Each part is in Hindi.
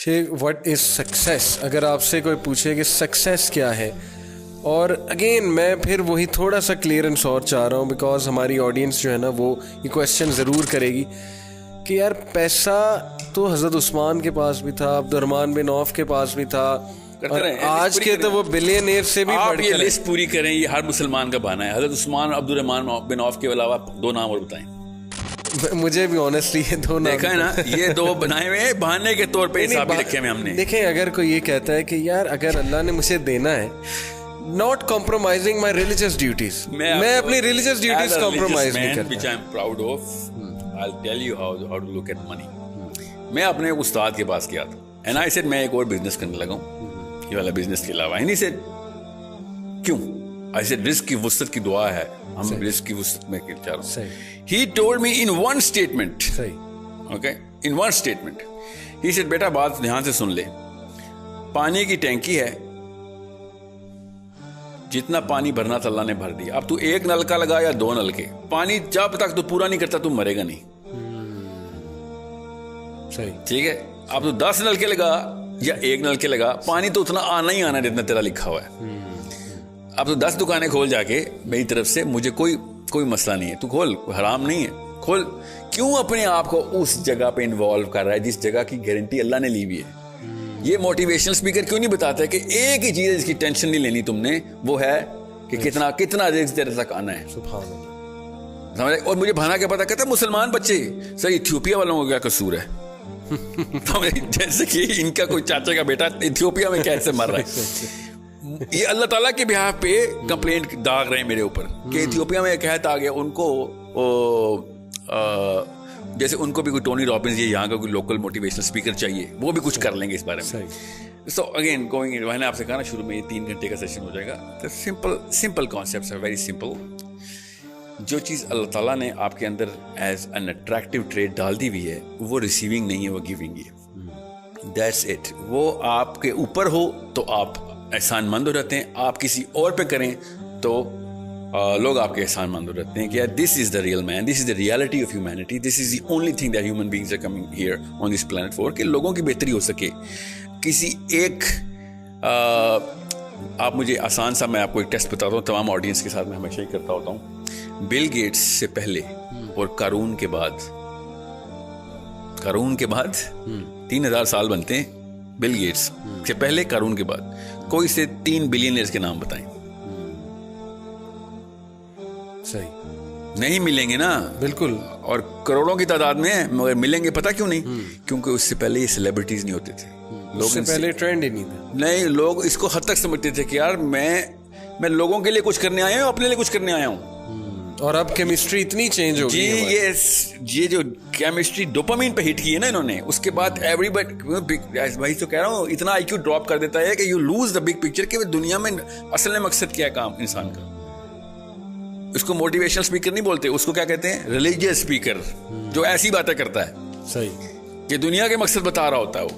Sheikh, what is success? अगर आपसे कोई पूछे कि सक्सेस क्या है, और अगेन मैं फिर वही थोड़ा सा क्लियरेंस और चाह रहा हूँ, बिकॉज हमारी ऑडियंस जो है ना वो ये क्वेश्चन ज़रूर करेगी कि यार पैसा तो हज़रत उस्मान के पास भी था, अब्दुर्रहमान बिन औफ के पास भी था, और आज के तो वो बिलियनियर से भी बढ़ ये लिस्ट पूरी करें, ये हर मुसलमान का बहाना है। हज़रत उस्मान, अब्दुर्रहमान बिन औफ के अलावा 2 नाम और बताएं। मुझे भी ऑनेस्टली ये 2 नाम देखा है ना, ये 2 बनाए हुए बहाने के तौर पे हिसाब रखे में हमने। देखें, अगर कोई ये कहता है कि यार अगर अल्लाह ने मुझे देना है, not compromising my religious duties, मैं अपनी रिलीजियस ड्यूटीज कॉम्प्रोमाइज नहीं करता, which I am proud of. I will tell you how to look at money. मैं अपने उस्ताद के पास गया था एंड आई सेड मैं एक और बिजनेस करने लगा हूं, ये वाला बिजनेस के अलावा। एंड ही सेड क्यों? आई सेड रिस्क की वुसअत की दुआ है, हम रिस्क की वुसअत में चाह रहा हूं। He told me in one statement, okay, in one statement, he said बेटा बात ध्यान से सुन ले, पानी की टैंकी है, जितना पानी भरना था अल्लाह ने भर दिया। अब तू 1 नलका लगा या 2 नलके, पानी जब तक तू पूरा नहीं करता तू मरेगा नहीं। सही, ठीक है? अब तू 10 नलके लगा या 1 नलके लगा, पानी तो उतना आना ही आना है जितना तेरा लिखा हुआ है। अब तो 10 दुकानें खोल जाके मेरी तरफ से, मुझे कोई मसला नहीं है, तू खोल, हराम नहीं है, खोल। क्यों अपने आप को उस जगह पे इन्वॉल्व कर रहा है जिस जगह की गारंटी अल्लाह ने ली हुई है? ये मोटिवेशनल स्पीकर क्यों नहीं बताता है कि एक ही चीज है जिसकी टेंशन नहीं लेनी तुमने, वो है कि कितना रिस्क तेरे तक आना है। समझ? और मुझे भाना क्या पता, कहता मुसलमान बच्चे, सर इथियोपिया वालों को क्या कसूर है? जैसे कि इनका कोई चाचा का बेटा इथियोपिया में कैसे मर रहा है। ये अल्लाह ताला के बिहाफ पे कंप्लेंट दाग रहे हैं मेरे ऊपर कि इथियोपिया में कहत आ गया उनको, जैसे उनको भी कोई टोनी रॉबिन्स या यहाँ का कोई लोकल मोटिवेशनल स्पीकर चाहिए, वो भी कुछ कर लेंगे इस बारे में। सो अगेन गोइंग, मैंने आपसे कहा ना शुरू में, ये 3 घंटे का सेशन हो जाएगा। तो सिंपल कॉन्सेप्ट्स है, वेरी सिंपल। जो चीज़ अल्लाह ताला ने आपके अंदर एज एन अट्रैक्टिव ट्रेड डाल दी हुई है, वो रिसीविंग नहीं है, वो गिविंग है। That's it. वो आपके ऊपर हो तो आप एहसानमंद हो जाते हैं, आप किसी और पे करें तो लोग आपके एहसानमंद हो जाते हैं कि यार this is the real man, this is the reality of humanity, this is the only thing that human beings are coming here on this planet for, कि लोगों की बेहतरी हो सके। किसी एक आप मुझे आसान सा, मैं आपको एक टेस्ट बताता हूँ, तमाम ऑडियंस के साथ मैं हमेशा ही करता होता हूँ। बिल गेट्स से पहले और कारून के बाद 3000 साल बनते हैं। बिल गेट्स से पहले, कारून के बाद, कोई से 3 बिलियनर्स के नाम बताएं। सही, नहीं मिलेंगे ना, बिल्कुल, और करोड़ों की तादाद में है, मगर मिलेंगे पता क्यों नहीं? क्योंकि उससे पहले ये सेलिब्रिटीज नहीं होते थे, लोग उससे पहले ट्रेंड ही नहीं था। नहीं, लोग इसको हद तक समझते थे कि यार मैं लोगों के लिए कुछ करने आया हूँ, अपने लिए कुछ करने आया हूँ। और अब केमिस्ट्री इतनी चेंज हो गई है। ये जो केमिस्ट्री डोपामिन पे हिट की है ना इन्होंने, उसके बाद एवरीबॉडी, भाई तो कह रहा हूँ, इतना आईक्यू ड्रॉप कर देता है कि you lose the big picture कि दुनिया में असल में मकसद क्या है काम इंसान का। उसको मोटिवेशनल स्पीकर नहीं बोलते, उसको क्या कहते हैं? रिलीजियस स्पीकर, जो ऐसी बातें करता है। सही, कि दुनिया के मकसद बता रहा होता है वो।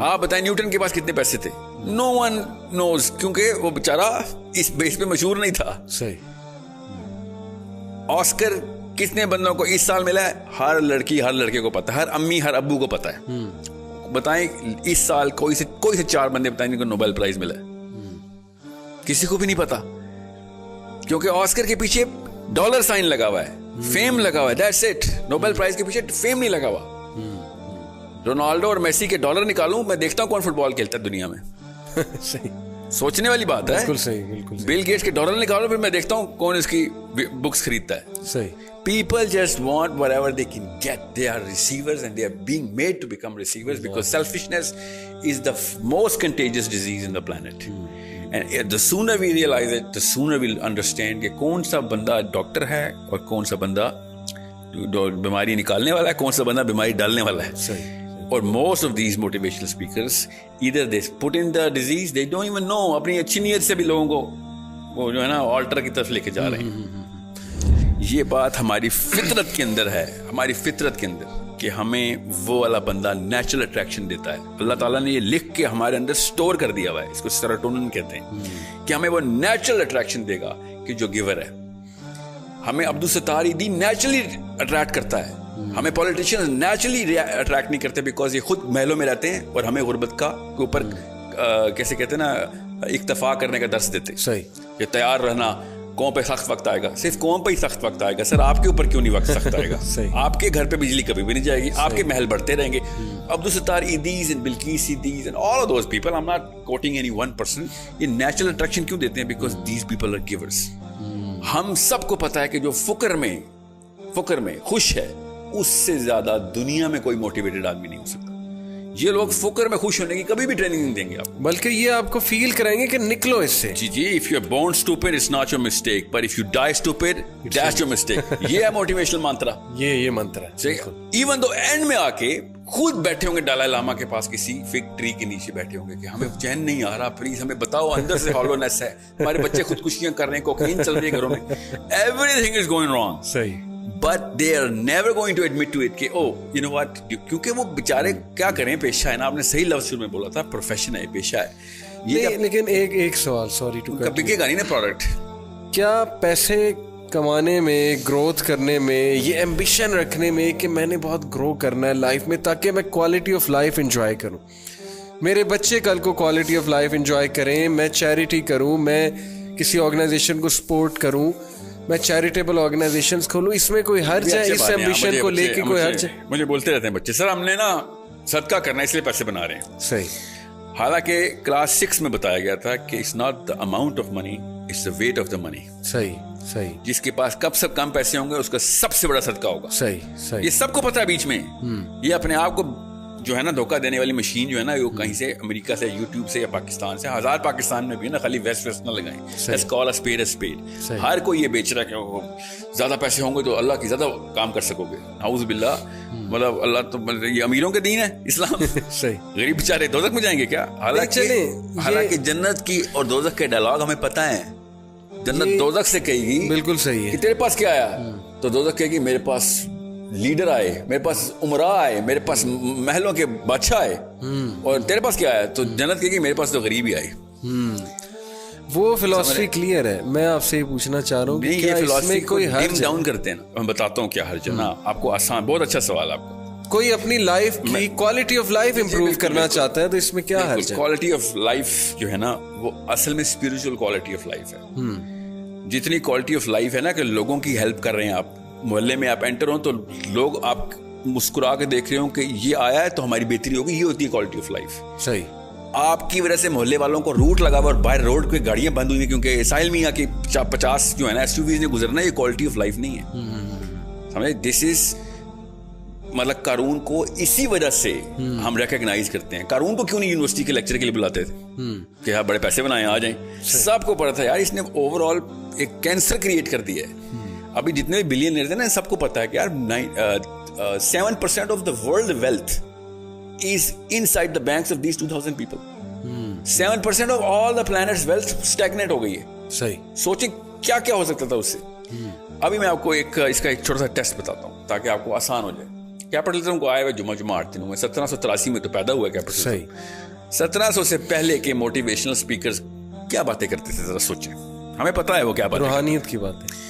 आप बताएं न्यूटन के पास कितने पैसे थे? नो वन नोज, क्योंकि वो बेचारा इस बेस पे मशहूर नहीं था। सही। ऑस्कर कितने बंदों को इस साल मिला है? हर लड़की हर लड़के को पता है, हर अम्मी हर अब्बू को पता है। बताएं इस साल कोई से 4 बंदे बताएं जिनको नोबेल प्राइज मिला है? किसी को भी नहीं पता, क्योंकि ऑस्कर के पीछे डॉलर साइन लगा हुआ है, फेम लगा हुआ है, दैट्स इट। नोबेल प्राइज के पीछे फेम नहीं लगा हुआ। रोनाल्डो और मेसी के डॉलर निकालूं, मैं देखता हूं कौन फुटबॉल खेलता है दुनिया में। सही, सोचने वाली बात है। बिल्कुल सही, बिल्कुल सही। बिल गेट्स के डॉलर निकालो, फिर मैं देखता हूं कौन इसकी बुक्स खरीदता है। सही। People just want whatever they can get. They are receivers and they are being made to become receivers because selfishness is the most contagious disease in the planet. And the sooner we realize it, the sooner we'll understand कि कौन सा बंदा डॉक्टर है और कौन सा बंदा बीमारी निकालने वाला है, कौन सा बंदा बीमारी डालने वाला है। सही। और most of these motivational speakers either they put in the disease, they don't even know, अपनी अच्छी नीयत से भी लोगों को वो जो है ना ऑल्टर की तरफ लेके जा रहे हैं। ये बात हमारी फितरत के अंदर है, हमारी फितरत के अंदर, कि हमें वो वाला बंदा नेचुरल अट्रैक्शन देता है। अल्लाह ताला ने ये लिख के हमारे अंदर स्टोर कर दिया हुआ है, इसको सेरोटोनिन कहते हैं, कि हमें वो नेचुरल अट्रैक्शन देगा कि जो गिवर है। हमें अब्दुल सत्तार ईदी नेचुरली अट्रैक्ट करता है, हमें पॉलिटिशियंस नेचुरली अट्रैक्ट नहीं करते बिकॉज ये खुद महलों में रहते हैं और हमें गुर्बत का के ऊपर कैसे कहते हैं ना, इक्तफा करने का दर्स देते। सही। ये तैयार रहना, कौम पे सख्त वक्त आएगा, सिर्फ कौम पे ही सख्त वक्त आएगा सर, आपके ऊपर क्यों नहीं वक्त सख्त आएगा? आपके घर पे बिजली कभी भी नहीं जाएगी, आपके महल बढ़ते रहेंगे। Abdul Sattar Edhis and Bilquis Edhis and all of those people, I am not quoting any one person, ये नेचुरल अट्रैक्शन क्यों देते हैं? Because these people are givers. हम सबको पता है कि जो फुकर में खुश है, उससे ज्यादा दुनिया में कोई मोटिवेटेड आदमी नहीं हो सकता। ये लोग फुकर में खुश होने की कभी भी ट्रेनिंग नहीं देंगे आपको, बल्कि ये आपको फील कराएंगे कि निकलो इससे। जी, if you are born stupid it's not your mistake, but if you die stupid that's your mistake. ये है मोटिवेशनल मंत्र। ये मंत्र है। इवन दो एंड में आके खुद बैठे होंगे दलाई लामा के पास किसी फिग ट्री के नीचे बैठे होंगे कि हमें चैन नहीं आ रहा, प्लीज हमें बताओ, अंदर से हॉलोनेस है, हमारे बच्चे खुदकुशियां कर रहे हैं, कोकीन चल रही है घरों में, एवरीथिंग इज गोइंग रॉन्ग। सही। But they are never going to admit to it कि oh you know what, क्योंकि वो बेचारे क्या करें, पेशा है ना, आपने सही लफ्ज शुरू में बोला था, प्रोफेशन है, पेशा है ये। लेकिन एक सवाल, सॉरी टू कट, बिकेगा नहीं ना प्रोडक्ट। क्या पैसे कमाने में, ग्रोथ करने में, ये एम्बिशन रखने में कि मैंने बहुत ग्रो करना है लाइफ में ताकि मैं क्वालिटी ऑफ लाइफ एंजॉय करूं, मेरे बच्चे कल को क्वालिटी ऑफ लाइफ एंजॉय करें, मैं चैरिटी करूं, मैं किसी ऑर्गेनाइजेशन को सपोर्ट करूं, मैं चैरिटेबल ऑर्गेनाइजेशंस खोलूं, इसमें कोई हर्ज है? इस एम्बिशन को लेके कोई हर्ज है? मुझे बोलते रहते हैं बच्चे, सर हमने ना सदका करना है इसलिए पैसे बना रहे हैं। सही। हालांकि क्लास 6 में बताया गया था कि it's not the amount of money, it's the weight of the money. सही। जिसके पास कम पैसे होंगे उसका सबसे बड़ा सदका होगा। सही। ये सबको पता है बीच में। ये अपने आप को जो है ना धोखा देने वाली मशीन जो है ना, वो कहीं से अमेरिका से, यूट्यूब से या पाकिस्तान से, हजार पाकिस्तान में भी है ना, खाली वेस्ट ना लगाएं। Let's call a spade a spade. हर कोई ये बेच रहा है कि ज्यादा पैसे होंगे तो अल्लाह की ज्यादा काम कर सकोगे। नाउज़ बिल्लाह, मतलब अल्लाह तो ये अमीरों के दीन है इस्लाम। सही। गरीब बेचारे दोज़ख में जाएंगे क्या? हालांकि जन्नत की और दोज़ख के डायलॉग हमें पता है। जन्नत दोज़ख से कहेगी, बिल्कुल सही है, कि तेरे पास क्या आया, तो दोज़ख कहेगी मेरे पास लीडर आए, मेरे पास उमरा आए, मेरे पास महलों के बादशाह आए, और तेरे पास क्या आया, तो जन्नत कहेगी मेरे पास तो गरीब ही आए। वो फिलॉसफी क्लियर है। मैं आपसे ये पूछना चाह रहा हूँ कि क्या इसमें कोई हर्ज डाउन करते हैं ना? मैं बताता हूँ क्या हर्ज है ना आपको। आसान, बहुत अच्छा सवाल आपका। कोई अपनी लाइफ की क्वालिटी ऑफ लाइफ इंप्रूव करना चाहता है तो इसमें क्या हर्ज है? क्वालिटी ऑफ लाइफ जो है ना, वो असल में स्पिरिचुअल क्वालिटी ऑफ लाइफ है। जितनी क्वालिटी ऑफ लाइफ है ना कि लोगों की हेल्प कर रहे हैं आप, मोहल्ले में आप एंटर हो तो लोग आप मुस्कुरा के देख रहे हो कि ये आया है तो हमारी बेहतरी होगी, ये होती है क्वालिटी ऑफ लाइफ। सही। आपकी वजह से मोहल्ले वालों को रूट लगा हुआ और बाहर रोड पे गाड़ियां बंद हुई क्योंकि साहिल मियां की 50 जो है ना एसयूवीज ने गुजरना, ये क्वालिटी ऑफ लाइफ नहीं है। समझे? दिस इज मतलब कारून को इसी वजह से हम रिकॉग्नाइज करते हैं। कारून को क्यों नहीं यूनिवर्सिटी के लेक्चर के लिए बुलाते थे कि हाँ बड़े पैसे बनाए, आ जाएं? सबको पता था यार इसने ओवरऑल एक कैंसर क्रिएट कर दिया है। अभी जितने भी बिलियनर थे ना, सबको पता है कि यार 7% of the world wealth is inside the banks of these 2000 people. 7% of all the planet's wealth stagnate हो गई है। सही। सोचिए क्या क्या हो सकता था उससे। अभी मैं आपको इसका एक छोटा सा टेस्ट बताता हूँ ताकि आपको आसान हो जाए। कैपिटलिज्म को आए हुए जुमा 8 दिनों में 1783 में तो पैदा हुआ कैपिटलिज्म। सही। 1700 से पहले के मोटिवेशनल स्पीकर्स क्या बातें करते थे, जरा सोचें। हमें पता है वो क्या बात, रूहानियत की बात है।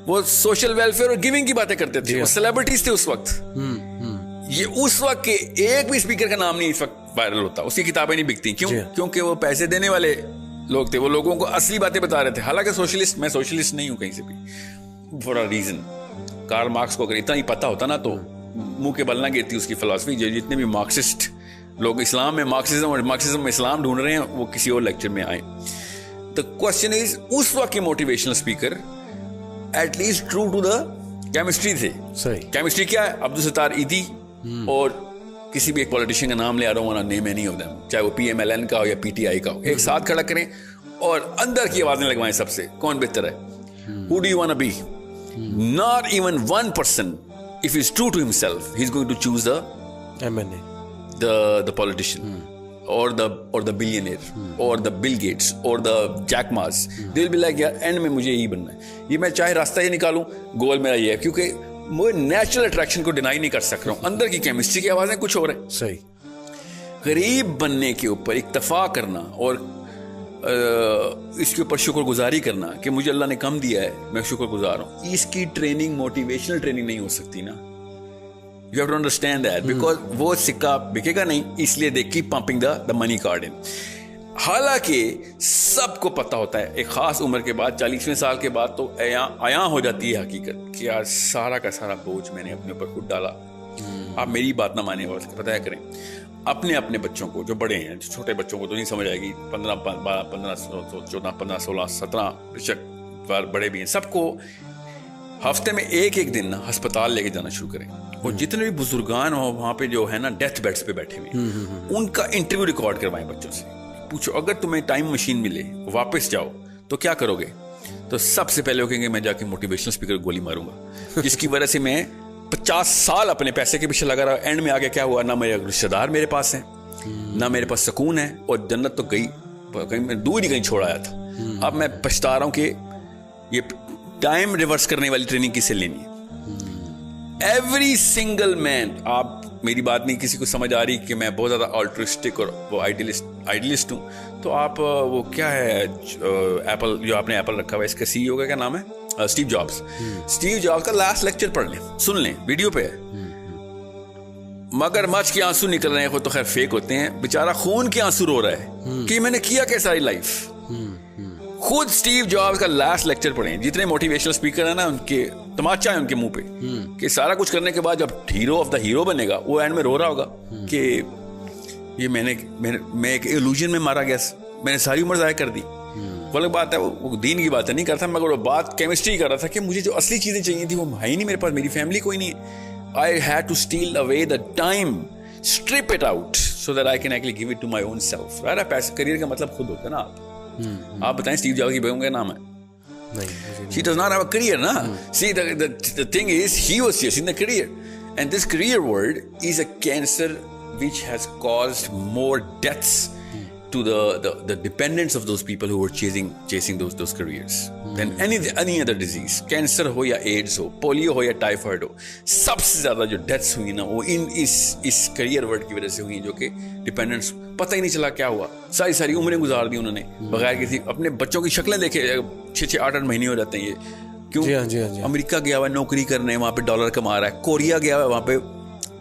वो सोशल वेलफेयर और गिविंग की बातें करते थे। वो सेलिब्रिटीज थे उस वक्त। ये उस वक्त के एक भी स्पीकर का नाम नहीं इस वक्त वायरल होता, उसकी किताबें नहीं बिकती। क्यों? क्योंकि वो पैसे देने वाले लोग थे, वो लोगों को असली बातें बता रहे थे। हालांकि सोशलिस्ट, मैं सोशलिस्ट नहीं हूं कहीं से भी, for a reason. Karl Marx को अगर इतना ही पता होता ना तो मुंह के बल ना गिरती उसकी फिलॉसफी। जो जितने भी मार्क्सिस्ट लोग इस्लाम में मार्क्सिज्म और मार्क्सिज्म में इस्लाम ढूंढ रहे हैं, वो किसी और लेक्चर में आए। द क्वेश्चन इज, उस वक्त के motivational speaker at least true to the chemistry थे। सही। केमिस्ट्री क्या है? अब्दुल सत्तार ईदी और किसी भी एक पॉलिटिशियन का नाम ले आ रहा हूँ, नेम एनी ऑफ देम, चाहे वो PMLN का हो या PTI का हो, एक साथ खड़ा करें और अंदर की आवाजें लगवाएं सबसे, कौन बेहतर है? Who do you want to be? Not even one person, if he's true to himself, he's going to choose the MNA, the politician, or the billionaire, or the Bill Gates, or the Jack Ma's. They'll be like, यार एंड में मुझे यही बनना है, ये मैं चाहे रास्ता ही निकालूं, गोल मेरा ये है, क्योंकि मैं नेचुरल अट्रैक्शन को डिनाई नहीं कर सक रहा हूं। अंदर की केमिस्ट्री की आवाजें कुछ और है। सही। गरीब बनने के ऊपर इक्तफा करना और इसके ऊपर शुक्रगुजारी करना कि मुझे अल्लाह ने कम दिया है, मैं शुक्रगुजार हूं, इसकी ट्रेनिंग मोटिवेशनल ट्रेनिंग नहीं हो सकती ना। You have to understand that because वो सिक्का बिकेगा नहीं, इसलिए they keep pumping the money card in. हालांकि सबको पता होता है एक खास उम्र के बाद, 40वें साल के बाद तो आया हो जाती है हकीकत कि यार सारा का सारा बोझ मैंने अपने ऊपर खुद डाला. आप मेरी बात ना माने और पता करें अपने अपने बच्चों को, जो बड़े हैं, छोटे बच्चों को तो नहीं समझ आएगी, 15, 14, 15, 16, 17 बेशक बड़े भी हैं, सबको हफ्ते में एक दिन ना अस्पताल लेके जाना शुरू करें. और जितने भी बुजुर्गान हो वहाँ पे जो है ना डेथ बेड्स पे बैठे हुए, उनका इंटरव्यू रिकॉर्ड करवाएं बच्चों से. पूछो अगर तुम्हें टाइम मशीन मिले, वापस जाओ तो क्या करोगे? तो सबसे पहले वो कहेंगे मैं जाके मोटिवेशनल स्पीकर गोली मारूंगा, जिसकी वजह से मैं 50 साल अपने पैसे के पीछे लगा रहा. एंड में आगे क्या हुआ, ना मेरे रिश्तेदार मेरे पास हैं, ना मेरे पास सुकून है, और जन्नत तो गई कहीं दूर ही कहीं छोड़ आया था. अब मैं पछता रहा हूं कि ये टाइम रिवर्स करने वाली ट्रेनिंग किसे लेनी है. एवरी सिंगल मैन, आप मेरी बात नहीं किसी को समझ आ रही कि मैं बहुत ज्यादा ऑल्ट्रिस्टिक और वो आइडियलिस्ट हूं, तो आप वो क्या है एप्पल, जो आपने एप्पल रखा हुआ है, इसका CEO का क्या नाम है, स्टीव जॉब्स. स्टीव जॉब्स का लास्ट लेक्चर पढ़ लें, सुन लें, वीडियो पे है. मगरमच्छ के आंसू निकल रहे हैं, वो तो खैर फेक होते हैं, बेचारा खून के आंसू रो रहा है कि मैंने किया क्या सारी लाइफ. खुद स्टीव जॉब्स का लास्ट लेक्चर पढ़ें. जितने मोटिवेशनल स्पीकर है ना, उनके तमाचा है उनके मुंह पे कि सारा कुछ करने के बाद जब हीरो ऑफ द हीरो बनेगा, वो एंड में रो रहा होगा कि ये मैं एक इल्यूजन में मारा गया, मैंने सारी उम्र ज़ाया कर दी. वो अलग बात है, वो दीन की बात है नहीं करता, मगर वो बात केमिस्ट्री कर रहा था कि मुझे जो असली चीजें चाहिए थी वो है ही नहीं मेरे पास, मेरी फैमिली कोई नहीं है. I had to steal away the time, strip it out so that I can actually give it to my own self. पैसे करियर का मतलब खुद होता है ना. आप बताएं स्टीव जॉब्स की बहू का नाम है नहीं, she does not have a career ना. See the thing is he was chasing the career, and this career world is a cancer which has caused more deaths to the dependents of those people who were chasing those careers than any other disease. Cancer हो या एड्स हो, पोलियो हो या टाइफाइड हो, सबसे ज्यादा जो डेथ्स हुई ना वो इस करियर वर्ड की वजह से हुई, जो कि डिपेंडेंट्स पता ही नहीं चला क्या हुआ. सारी उम्रें गुजार दी उन्होंने बगैर किसी, अपने बच्चों की शक्लें देखे 6-6, 8-8 महीने हो जाते हैं. ये क्यों? जी हाँ. अमेरिका गया हुआ है नौकरी करने, वहां पे डॉलर कमा रहा है. कोरिया गया हुआ है, वहां पे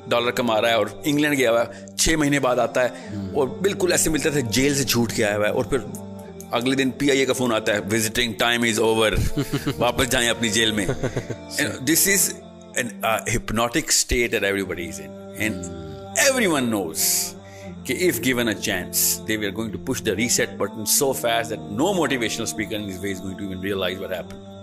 डॉलर कमा रहा है. और इंग्लैंड गया हुआ है, 6 महीने बाद आता है और बिल्कुल ऐसे मिलता था जेल से छूट के आया हुआ है, और फिर अगले दिन PIA का फोन आता है, विजिटिंग टाइम इज ओवर, वापस जाएं अपनी जेल में. This is an hypnotic state that everybody is in, and everyone knows कि if given a chance they were going to push the reset button so fast that no motivational speaker in this way is going to even realize what happened.